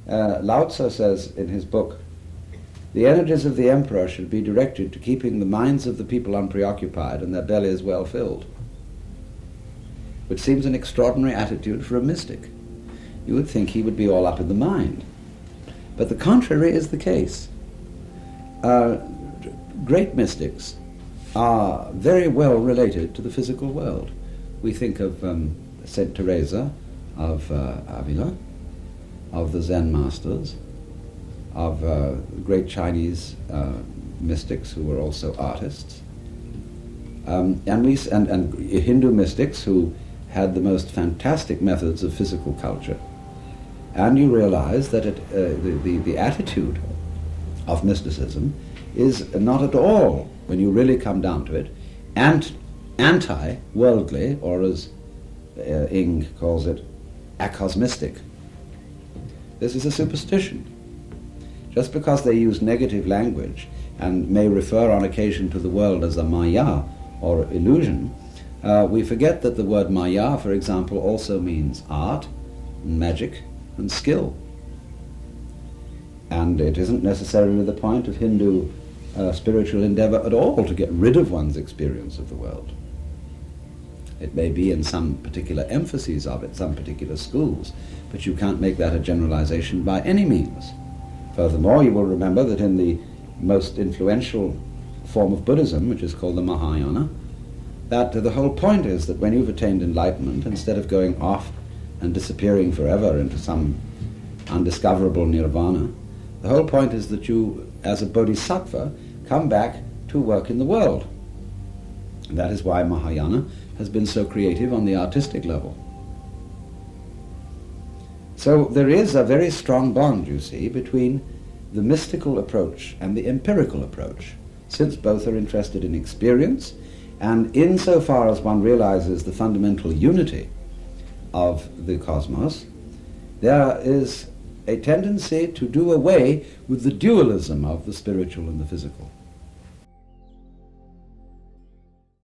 Lao Tzu says in his book, the energies of the emperor should be directed to keeping the minds of the people unpreoccupied and their bellies well filled, which seems an extraordinary attitude for a mystic. You would think he would be all up in the mind. But the contrary is the case. Great mystics are very well related to the physical world. We think of Saint Teresa of Avila, of the Zen masters, of great Chinese mystics who were also artists, and Hindu mystics who had the most fantastic methods of physical culture. And you realize that the attitude of mysticism is not at all, when you really come down to it, anti-worldly, or as Ing calls it, acosmistic. This is a superstition. Just because they use negative language and may refer on occasion to the world as a maya, or illusion, we forget that the word maya, for example, also means art, magic, and skill. And it isn't necessarily the point of Hindu spiritual endeavor at all to get rid of one's experience of the world. It may be in some particular emphases of it, some particular schools, but you can't make that a generalization by any means. Furthermore, you will remember that in the most influential form of Buddhism, which is called the Mahayana, that the whole point is that when you've attained enlightenment, instead of going off and disappearing forever into some undiscoverable nirvana, the whole point is that you, as a bodhisattva, come back to work in the world. And that is why Mahayana has been so creative on the artistic level. So there is a very strong bond, you see, between the mystical approach and the empirical approach, since both are interested in experience, and insofar as one realizes the fundamental unity of the cosmos, there is a tendency to do away with the dualism of the spiritual and the physical.